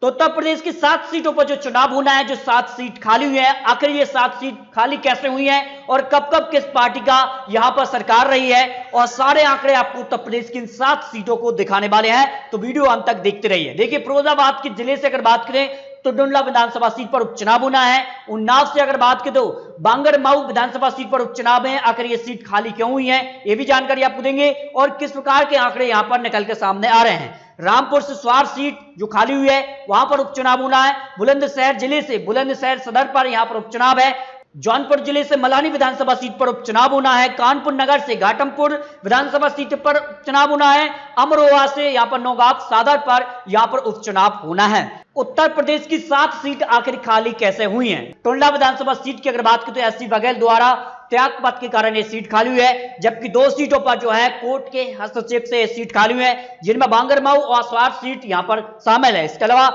तो उत्तर प्रदेश की 7 सीटों पर जो चुनाव होना है, जो 7 सीट खाली हुई है, आखिर ये 7 सीट खाली कैसे हुई है और कब कब किस पार्टी का यहां पर सरकार रही है, और सारे आंकड़े आपको उत्तर प्रदेश की इन 7 सीटों को दिखाने वाले हैं। तो वीडियो अंत तक देखते रहिए। देखिए, फिरोजाबाद के जिले से अगर बात करें तो टुंडला विधानसभा सीट पर उपचुनाव होना है। उन्नाव से अगर बात करें तो बांगरमऊ विधानसभा सीट पर उपचुनाव है। आखिर ये सीट खाली क्यों हुई है, ये भी जानकारी आपको देंगे और किस प्रकार के आंकड़े यहां पर निकल के सामने आ रहे हैं। रामपुर से स्वार सीट जो खाली हुई है वहां पर उपचुनाव होना है। बुलंदशहर जिले से बुलंदशहर सदर पर यहां पर उपचुनाव है। जौनपुर जिले से मलानी विधानसभा सीट पर उपचुनाव होना है। कानपुर नगर से घाटमपुर विधानसभा सीट पर उपचुनाव होना है। अमरोहा से यहां पर नौगांव सादर पर यहां पर उपचुनाव होना है। उत्तर प्रदेश की 7 सीट आखिर खाली कैसे हुई हैं? टुंडला विधानसभा सीट की अगर बात करें तो एससी बघेल द्वारा त्यागपत्र के कारण ये सीट खाली हुई है, जबकि 2 सीटों पर जो है कोर्ट के हस्तक्षेप से ये सीट खाली हुई है, जिनमें बांगरमऊ और स्वार सीट यहां पर शामिल है। इसके अलावा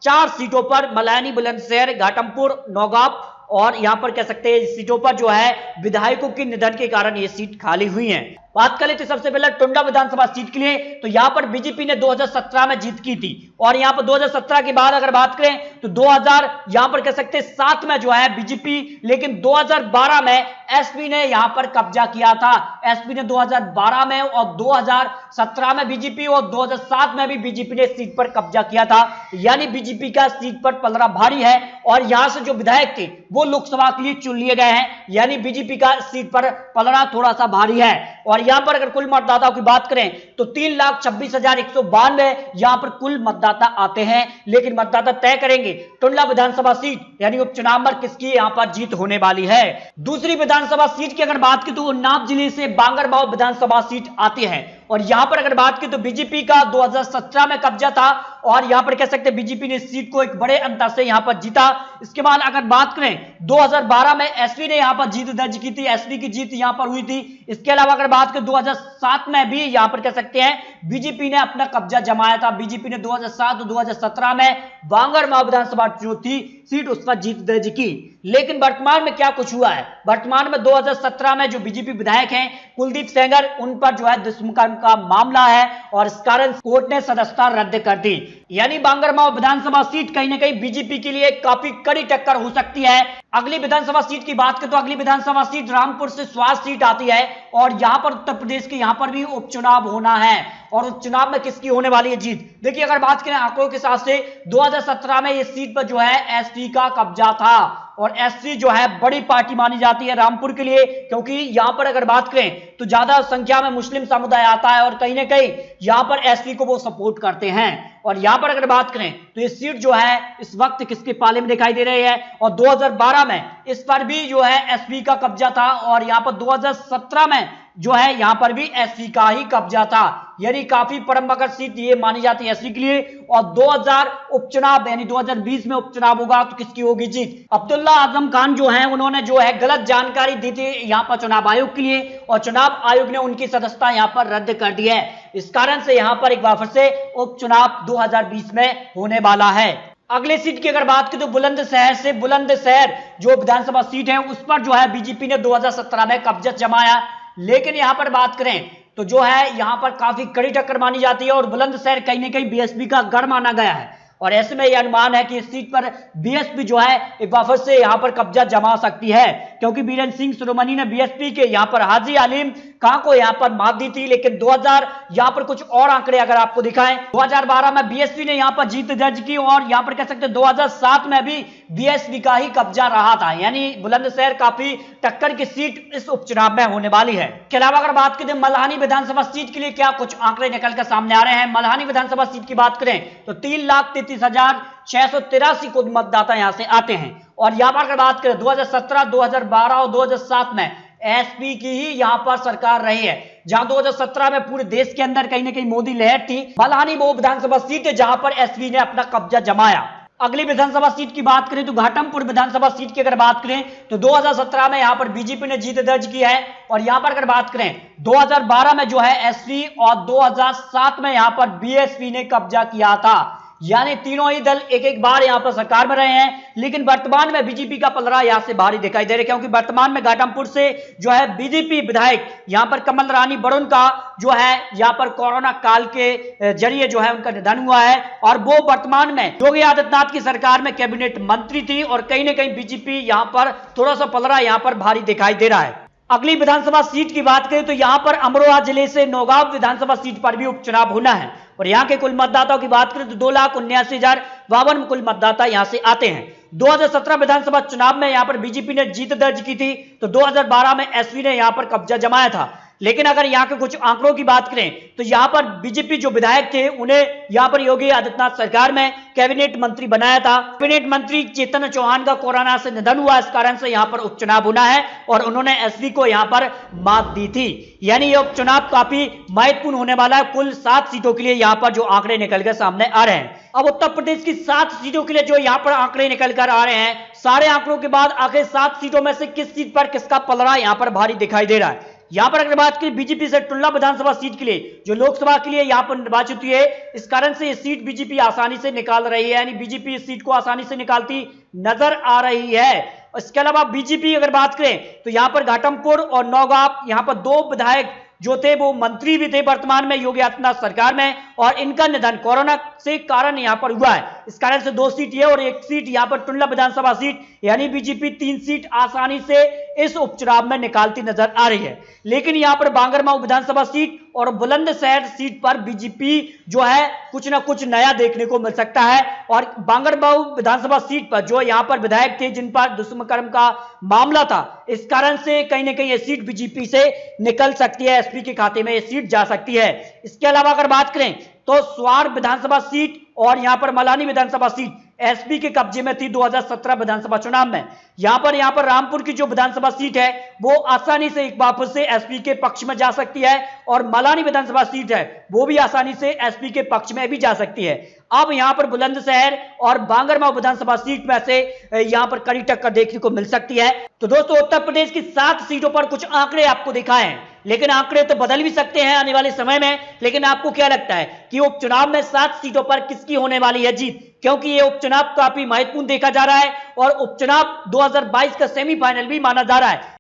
4 सीटों पर मलानी, बुलंदशहर, घाटमपुर, नौगांव और यहां पर कह सकते हैं सीटों पर जो है विधायकों के निधन के कारण ये सीट खाली हुई है। बात करें तो सबसे पहले टुंडला विधानसभा सीट के लिए, तो यहां पर बीजेपी ने 2017 में जीत की थी, और यहां पर 2017 के बाद अगर बात करें तो 2000 यहां पर कह सकते हैं 7 में जो है बीजेपी, लेकिन 2012 में एसपी ने यहां पर कब्जा किया था। एसपी ने 2012 में और 2017 में बीजेपी और 2007 में भी बीजेपी ने सीट पर कब्जा किया था। यानी बीजेपी का सीट पर पलड़ा भारी है, और यहां से जो विधायक थे वो लोकसभा के लिए चुन लिए गए हैं। यानी बीजेपी का सीट पर पलड़ा थोड़ा सा भारी है। और यहां पर अगर कुल मतदाताओं की बात करें तो 3,26,192 यहां पर कुल मतदाता आते हैं, लेकिन मतदाता तय करेंगे टुंडला विधानसभा सीट यानी उपचुनाव में किसकी यहां पर जीत होने वाली है। दूसरी विधानसभा सीट की अगर बात की तो उन्नाव जिले से बांगरमऊ विधानसभा सीट आती है, और यहां पर अगर बात की तो बीजेपी का 2017 में कब्जा था, और यहां पर कह सकते हैं बीजेपी ने इस सीट को एक बड़े अंतर से यहां पर जीता। इसके बाद अगर बात करें 2012 में एसपी ने यहां पर जीत दर्ज की थी, एसपी की जीत यहां पर हुई थी। इसके अलावा अगर बात करें 2007 में भी यहां पर कह सकते हैं बीजेपी ने अपना कब्जा जमाया था। बीजेपी ने 2007 और 2017 में बांगरमऊ विधानसभा जो थी सीट उस पर जीत दर्ज की। लेकिन वर्तमान में क्या कुछ हुआ है? वर्तमान में 2017 में जो बीजेपी विधायक हैं कुलदीप सेंगर, उन पर जो है दुष्कर्म का मामला है, और इस कारण कोर्ट ने सदस्यता रद्द कर दी। यानी बांगरमऊ विधानसभा सीट कहीं ना कहीं बीजेपी के लिए काफी कड़ी टक्कर हो सकती है। अगली विधानसभा सीट की बात करें तो अगली विधानसभा सीट रामपुर से स्वार सीट आती है, और यहां पर उत्तर प्रदेश के यहां पर भी उपचुनाव होना है, और उपचुनाव में किसकी होने वाली है जीत? देखिए, अगर बात करें आंकड़ों के हिसाब से 2017 में इस सीट पर जो है एसपी का कब्जा था, और एससी जो है बड़ी पार्टी मानी जाती है रामपुर के लिए, क्योंकि यहां पर अगर बात करें तो ज्यादा संख्या में मुस्लिम समुदाय आता है, और कहीं ना कहीं यहां पर एसपी को वो सपोर्ट करते हैं। और यहां पर अगर बात करें तो ये सीट जो है इस वक्त किसके पाले में दिखाई दे रही है, और 2012 में इस पर भी जो है एसपी का कब्जा था, और यहां पर 2017 में जो है यहां पर भी एसपी का ही कब्जा था। यानी काफी परंपरागत सीट ये मानी जाती है एसपी के लिए। और 2000 उपचुनाव यानी 2020 में उपचुनाव होगा तो किसकी होगी जीत? अब्दुल्ला आजम खान जो है उन्होंने जो है गलत जानकारी दी थी यहां पर चुनाव आयोग के लिए, और चुनाव आयोग ने उनकी सदस्यता यहां पर रद्द कर दी है। इस कारण से यहां पर एक बार फिर से उपचुनाव 2020 में होने वाला है। अगले सीट की अगर बात करें तो बुलंदशहर से बुलंदशहर जो विधानसभा सीट है उस पर जो है बीजेपी ने 2017 में कब्जा जमाया, लेकिन यहां पर बात करें तो जो है यहां पर काफी कड़ी टक्कर मानी जाती है, और बुलंदशहर कहीं ना कहीं बीएसपी का गढ़ माना गया है, और ऐसे में यह अनुमान है कि इस सीट पर बीएसपी जो है एक बार फिर से यहां पर कब्जा जमा सकती है, क्योंकि बीरेंद्र सिंह सोरोमनी ने बीएसपी के यहां पर हाजी आलिम खां को यहां पर मात दी थी। लेकिन 2000 यहां पर कुछ और आंकड़े अगर आपको दिखाएं, 2012 में बीएसपी ने यहां पर जीत दर्ज की, और यहां पर कह सकते हैं 2007 में भी बीएसपी का ही कब्जा रहा था। यानी बुलंदशहर काफी टक्कर की सीट इस उपचुनाव में होने वाली है। इसके अलावा अगर बात करें मल्हानी विधानसभा सीट के लिए क्या कुछ आंकड़े निकल कर सामने आ रहे हैं। मल्हानी विधानसभा सीट की बात करें तो 3,33,683 को मतदाता यहां से आते हैं, और यहां पर अगर बात करें 2017, 2012 और 2007 में एसपी की ही यहां पर सरकार रही है। जहां 2017 में पूरे देश के अंदर कहीं ना कहीं मोदी लहर थी, मल्हानी वो विधानसभा सीट है जहां पर एसपी ने अपना कब्जा जमाया। अगली विधानसभा सीट की बात करें तो घाटमपुर विधानसभा सीट की अगर बात करें तो 2017 में यहां पर बीजेपी ने जीत दर्ज की है, और यहां पर अगर बात करें 2012 में जो है एसपी, और 2007 में यहां पर बीएसपी ने कब्जा किया था। यानी तीनों ही दल एक एक बार यहां पर सरकार में रहे हैं, लेकिन वर्तमान में बीजेपी का पलड़ा यहां से भारी दिखाई दे रहा है, क्योंकि वर्तमान में घाटमपुर से जो है बीजेपी विधायक यहां पर कमल रानी वरुण का जो है यहां पर कोरोना काल के जरिए जो है उनका निधन हुआ है, और वो वर्तमान में योगी आदित्यनाथ की सरकार में कैबिनेट मंत्री थी, और कहीं ना कहीं बीजेपी यहां पर थोड़ा सा पलड़ा यहां पर भारी दिखाई दे रहा है। अगली विधानसभा सीट की बात करें तो यहां पर अमरोहा जिले से नौगांव विधानसभा सीट पर भी उपचुनाव होना है, और यहां के कुल मतदाताओं की बात करें तो 2,79,052 कुल मतदाता यहां से आते हैं। 2017 विधानसभा चुनाव में यहां पर बीजेपी ने जीत दर्ज की थी, तो 2012 में एसपी ने यहां पर कब्जा जमाया था। लेकिन अगर यहां के कुछ आंकड़ों की बात करें तो यहां पर बीजेपी जो विधायक थे उन्हें यहां पर योगी आदित्यनाथ सरकार में कैबिनेट मंत्री बनाया था। कैबिनेट मंत्री चेतन चौहान का कोरोना से निधन हुआ, इस कारण से यहां पर उपचुनाव होना है, और उन्होंने एसपी को यहां पर मात दी थी। यानी यह उपचुनाव काफी महत्वपूर्ण होने वाला है। कुल 7 सीटों के लिए यहां पर जो आंकड़े निकल कर सामने आ रहे हैं। अब उत्तर प्रदेश की 7 सीटों के लिए जो यहां पर आंकड़े निकल कर आ रहे हैं, सारे आंकड़ों के बाद आखिर 7 सीटों में से किस सीट पर किसका पलड़ा यहां पर भारी दिखाई दे रहा है। यहां पर अगर बात करें बीजेपी से टुल्ला विधानसभा सीट के लिए जो लोकसभा के लिए यहां पर निर्वाचित हुई है, इस कारण से ये सीट बीजेपी आसानी से निकाल रही है, यानी बीजेपी इस सीट को आसानी से निकालती नजर आ रही है। इसके अलावा बीजेपी अगर बात करें तो यहां पर घाटमपुर और नौगांव यहां पर 2 विधायक जो थे वो मंत्री भी थे वर्तमान में योगी आदित्यनाथ सरकार में, और इनका निधन कोरोना से कारण यहां पर हुआ है। इस कारण से 2 सीट ये और 1 सीट यहां पर टुल्ला विधानसभा सीट, यानी बीजेपी 3 सीट आसानी से इस उपचुनाव में निकालती नजर आ रही है। लेकिन यहां पर बांगरमाऊ विधानसभा सीट और बुलंदशहर सीट पर बीजेपी जो है कुछ ना कुछ नया देखने को मिल सकता है, और बांगरमाऊ विधानसभा सीट पर जो यहां पर विधायक थे जिन पर दुष्कर्म का मामला था, इस कारण से कहीं ना कहीं यह सीट बीजेपी से निकल सकती है, एसपी के खाते में यह सीट जा सकती है। इसके अलावा अगर बात करें तो स्वार विधानसभा सीट और यहां पर मलानी विधानसभा सीट एसपी के कब्जे में थी 2017 विधानसभा चुनाव में। यहां पर रामपुर की जो विधानसभा सीट है वो आसानी से एक बार फिर से एसपी के पक्ष में जा सकती है, और मलानी विधानसभा सीट है वो भी आसानी से एसपी के पक्ष में भी जा सकती है। अब यहां पर बुलंदशहर और बांगरमाऊ विधानसभा सीट में से यहां पर कड़ी टक्कर देखने को मिल सकती है। तो दोस्तों उत्तर प्रदेश की 7 सीटों पर कुछ आंकड़े आपको दिखाए हैं, लेकिन आंकड़े तो बदल भी सकते हैं आने वाले समय में। लेकिन आपको क्या लगता है कि उपचुनाव में 7 सीटों पर किसकी होने वाली है जीत, क्योंकि यह उपचुनाव काफी महत्वपूर्ण देखा जा रहा है, और उपचुनाव 2022 का सेमीफाइनल भी माना जा रहा है।